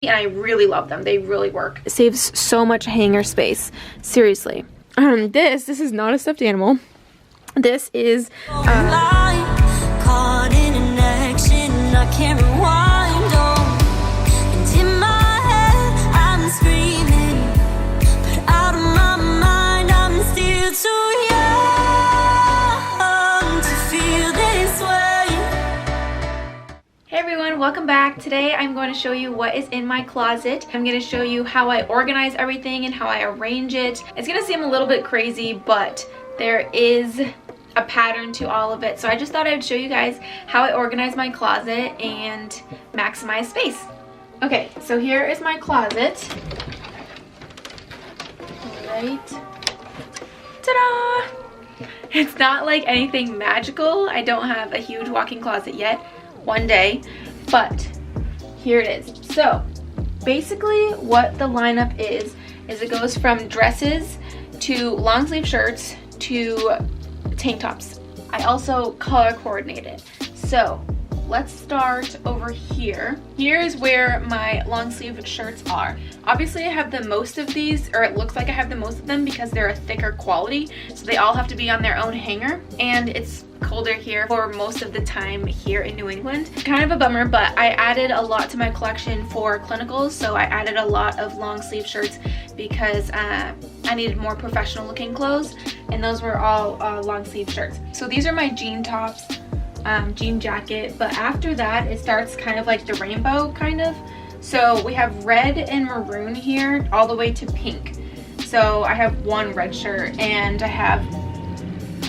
and I really love them. They really work. It saves so much hanger space. Seriously. This is not a stuffed animal. This is caught in an action, I can't rewind. And in my head I'm screaming, but out of my mind I'm still too young to feel this way. Hey everyone, welcome back. Today I'm going to show you what is in my closet. I'm going to show you how I organize everything and how I arrange it. It's going to seem a little bit crazy, but there is a pattern to all of it. So I just thought I would show you guys how I organize my closet and maximize space. Okay, so here is my closet. Alright. Ta-da! It's not like anything magical. I don't have a huge walk-in closet yet. One day, but here it is. So basically what the lineup is it goes from dresses to long sleeve shirts to tank tops. I also color coordinate it. So let's start over here. Here is where my long sleeve shirts are. Obviously I have the most of these, or it looks like I have the most of them because they're a thicker quality, so they all have to be on their own hanger, and it's colder here for most of the time here in New England. Kind of a bummer, but I added a lot to my collection for clinicals, so I added a lot of long sleeve shirts because I needed more professional looking clothes, and those were all long sleeve shirts. So these are my jean tops, jean jacket, but after that it starts kind of like the rainbow kind of. So we have red and maroon here all the way to pink. So I have one red shirt and I have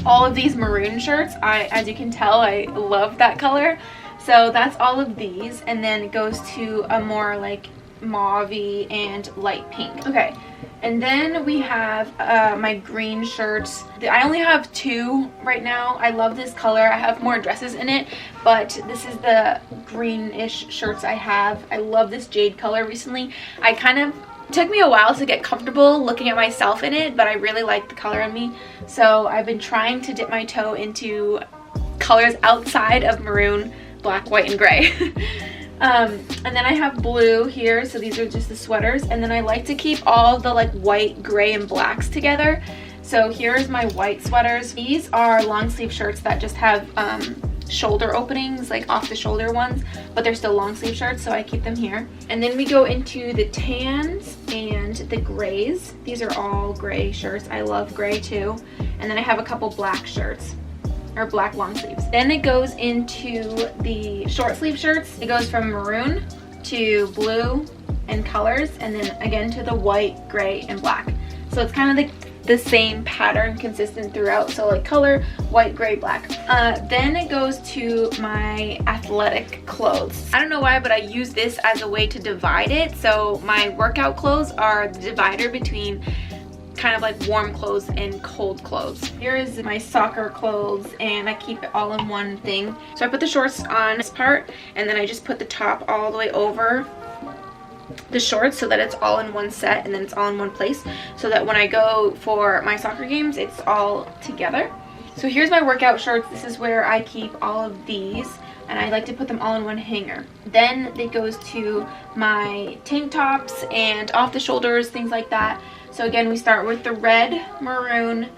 all of these maroon shirts. As you can tell, I love that color. So that's all of these, and then it goes to a more like mauve-y and light pink. Okay, and then we have my green shirts. I only have two right now. I love this color. I have more dresses in it, but this is the greenish shirts I have. I love this jade color recently. It took me a while to get comfortable looking at myself in it, but I really like the color on me. So I've been trying to dip my toe into colors outside of maroon, black, white, and gray. And then I have blue here, so these are just the sweaters. And then I like to keep all the like white, gray, and blacks together. So here's my white sweaters. These are long sleeve shirts that just have shoulder openings, like off the shoulder ones, but they're still long sleeve shirts, so I keep them here. And then we go into the tans and the grays. These are all gray shirts. I love gray too. And then I have a couple black shirts, or black long sleeves. Then it goes into the short sleeve shirts. It goes from maroon to blue and colors, and then again to the white, gray, and black. So it's kind of the same pattern, consistent throughout, so like color, white, gray, black. Then it goes to my athletic clothes. I don't know why, but I use this as a way to divide it. So my workout clothes are the divider between kind of like warm clothes and cold clothes. Here is my soccer clothes, and I keep it all in one thing. So I put the shorts on this part, and then I just put the top all the way over the shorts so that it's all in one set, and then it's all in one place, so that when I go for my soccer games it's all together. So here's my workout shorts. This is where I keep all of these, and I like to put them all in one hanger. Then it goes to my tank tops and off the shoulders, things like that. So again, we start with the red, maroon,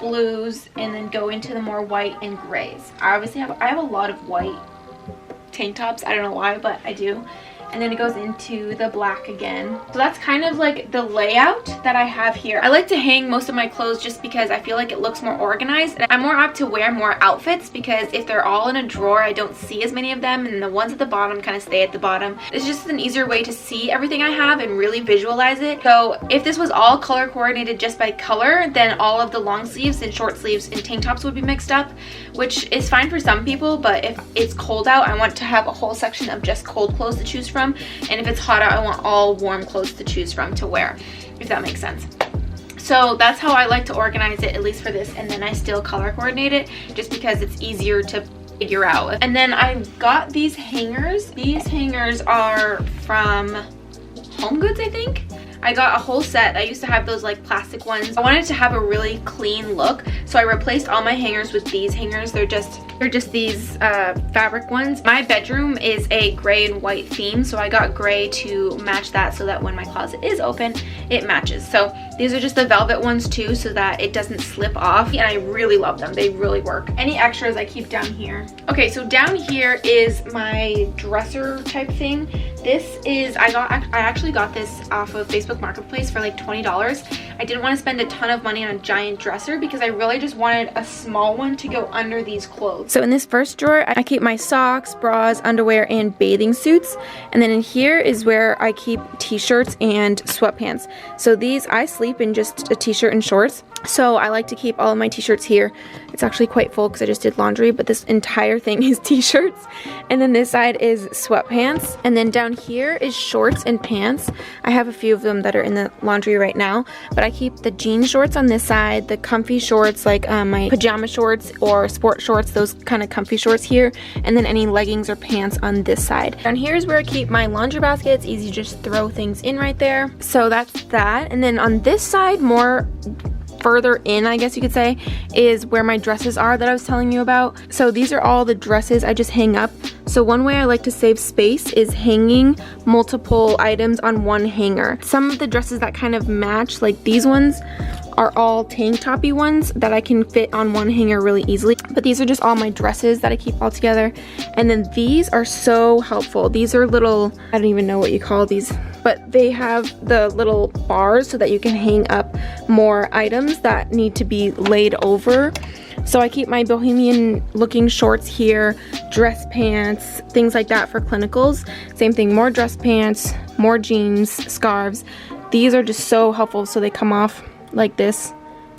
blues, and then go into the more white and grays. I have a lot of white tank tops. I don't know why, but I do. And then it goes into the black again. So that's kind of like the layout that I have here. I like to hang most of my clothes just because I feel like it looks more organized. And I'm more apt to wear more outfits because if they're all in a drawer, I don't see as many of them, and the ones at the bottom kind of stay at the bottom. It's just an easier way to see everything I have and really visualize it. So if this was all color coordinated just by color, then all of the long sleeves and short sleeves and tank tops would be mixed up, which is fine for some people, but if it's cold out, I want to have a whole section of just cold clothes to choose from. And if it's hot out, I want all warm clothes to choose from to wear, if that makes sense. So that's how I like to organize it, at least for this. And then I still color coordinate it just because it's easier to figure out. And then I got these hangers. These hangers are from Home Goods, I think. I got a whole set. I used to have those like plastic ones. I wanted to have a really clean look, so I replaced all my hangers with these hangers. They're just They're just these fabric ones. My bedroom is a gray and white theme, so I got gray to match that so that when my closet is open, it matches. So these are just the velvet ones too, so that it doesn't slip off, and I really love them. They really work. Any extras I keep down here. Okay, so down here is my dresser type thing. This is, I actually got this off of Facebook Marketplace for like $20. I didn't want to spend a ton of money on a giant dresser because I really just wanted a small one to go under these clothes. So in this first drawer, I keep my socks, bras, underwear, and bathing suits. And then in here is where I keep t-shirts and sweatpants. So these, I sleep in just a t-shirt and shorts. So I like to keep all of my t-shirts here. It's actually quite full because I just did laundry, but this entire thing is t-shirts. And then this side is sweatpants. And then down here is shorts and pants. I have a few of them that are in the laundry right now, but I keep the jean shorts on this side, the comfy shorts like my pajama shorts or sport shorts, those kind of comfy shorts here, and then any leggings or pants on this side. Down here is where I keep my laundry basket. It's easy to just throw things in right there. So that's that. And then on this side, more further in, I guess you could say, is where my dresses are that I was telling you about. So these are all the dresses I just hang up. So one way I like to save space is hanging multiple items on one hanger. Some of the dresses that kind of match, like these ones, are all tank toppy ones that I can fit on one hanger really easily. But these are just all my dresses that I keep all together. And then these are so helpful. These are little, I don't even know what you call these, but they have the little bars so that you can hang up more items that need to be laid over. So I keep my bohemian looking shorts here, dress pants, things like that for clinicals. Same thing, more dress pants, more jeans, scarves. These are just so helpful, so they come off like this,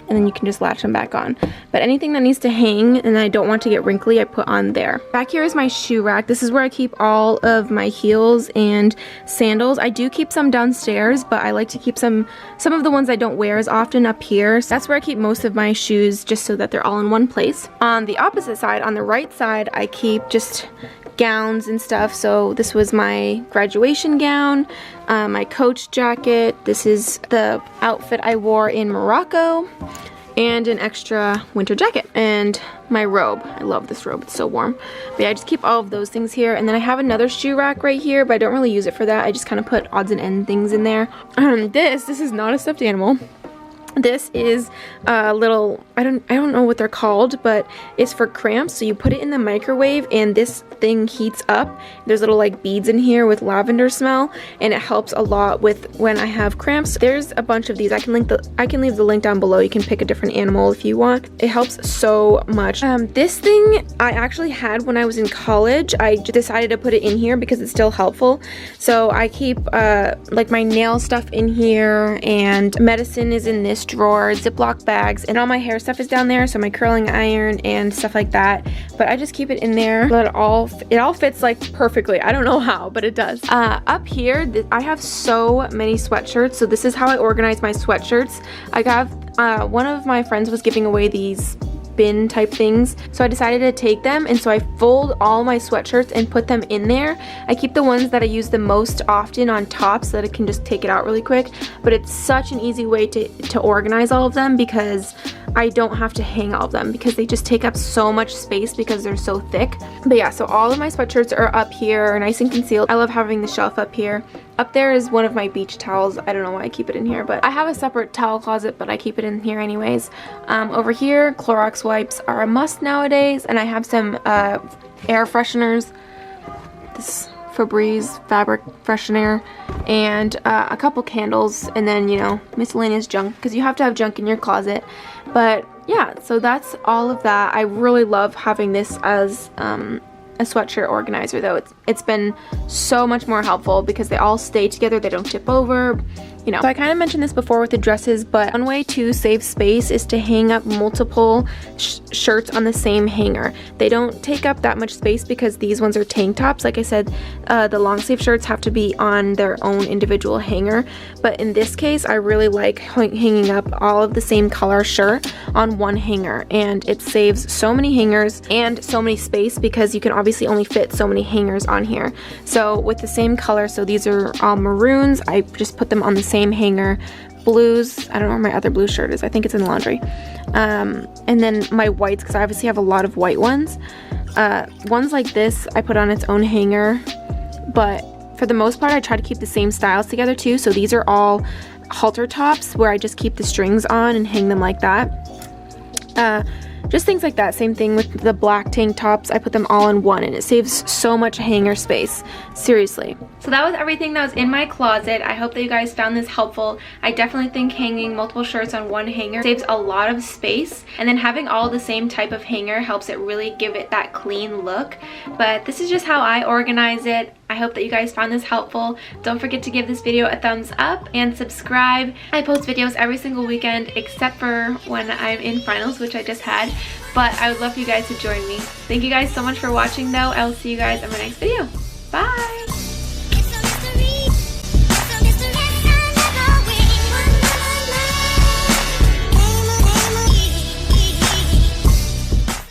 and then you can just latch them back on. But anything that needs to hang and I don't want to get wrinkly, I put on there. Back here is my shoe rack. This is where I keep all of my heels and sandals. I do keep some downstairs, but I like to keep some of the ones I don't wear as often up here. So that's where I keep most of my shoes, just so that they're all in one place. On the opposite side, on the right side, I keep just gowns and stuff. So this was my graduation gown, my coach jacket. This is the outfit I wore in Morocco, and an extra winter jacket, and my robe. I love this robe, it's so warm. But yeah, I just keep all of those things here. And then I have another shoe rack right here, but I don't really use it for that. I just kind of put odds and end things in there. This is not a stuffed animal. This is a little, I don't know what they're called, but it's for cramps. So you put it in the microwave and this thing heats up. There's little like beads in here with lavender smell, and it helps a lot with when I have cramps. There's a bunch of these. I can leave the link down below. You can pick a different animal if you want. It helps so much. This thing I actually had when I was in college. I decided to put it in here because it's still helpful. So I keep like my nail stuff in here, and medicine is in this drawer, Ziploc bags, and all my hair stuff is down there, so my curling iron and stuff like that. But I just keep it in there. But it all fits like perfectly. I don't know how, but it does. Up here, I have so many sweatshirts, so this is how I organize my sweatshirts. I got one of my friends was giving away these bin type things, so I decided to take them, and so I fold all my sweatshirts and put them in there. I keep the ones that I use the most often on top so that I can just take it out really quick, but it's such an easy way to organize all of them because I don't have to hang all of them because they just take up so much space because they're so thick. But yeah, so all of my sweatshirts are up here, nice and concealed. I love having the shelf up here. Up there is one of my beach towels. I don't know why I keep it in here, but I have a separate towel closet, but I keep it in here anyways. Over here, Clorox wipes are a must nowadays, and I have some air fresheners. This Febreze fabric freshener, and a couple candles, and then, you know, miscellaneous junk, because you have to have junk in your closet. But yeah, so that's all of that. I really love having this as a sweatshirt organizer, though. It's been so much more helpful because they all stay together, they don't tip over, you know. So I kind of mentioned this before with the dresses, but one way to save space is to hang up multiple shirts on the same hanger. They don't take up that much space because these ones are tank tops. Like I said, the long sleeve shirts have to be on their own individual hanger, but in this case I really like hanging up all of the same color shirt on one hanger, and it saves so many hangers and so many space because you can obviously only fit so many hangers on here. So with the same color, so these are all maroons, I just put them on the same hanger, blues. I don't know where my other blue shirt is. I think it's in the laundry. And then my whites, because I obviously have a lot of white ones. Ones like this I put on its own hanger, but for the most part I try to keep the same styles together too. So these are all halter tops where I just keep the strings on and hang them like that. Just things like that. Same thing with the black tank tops. I put them all in one and it saves so much hanger space. Seriously. So that was everything that was in my closet. I hope that you guys found this helpful. I definitely think hanging multiple shirts on one hanger saves a lot of space. And then having all the same type of hanger helps it really give it that clean look. But this is just how I organize it. I hope that you guys found this helpful. Don't forget to give this video a thumbs up and subscribe. I post videos every single weekend except for when I'm in finals, which I just had. But I would love for you guys to join me. Thank you guys so much for watching though. I will see you guys in my next video. Bye!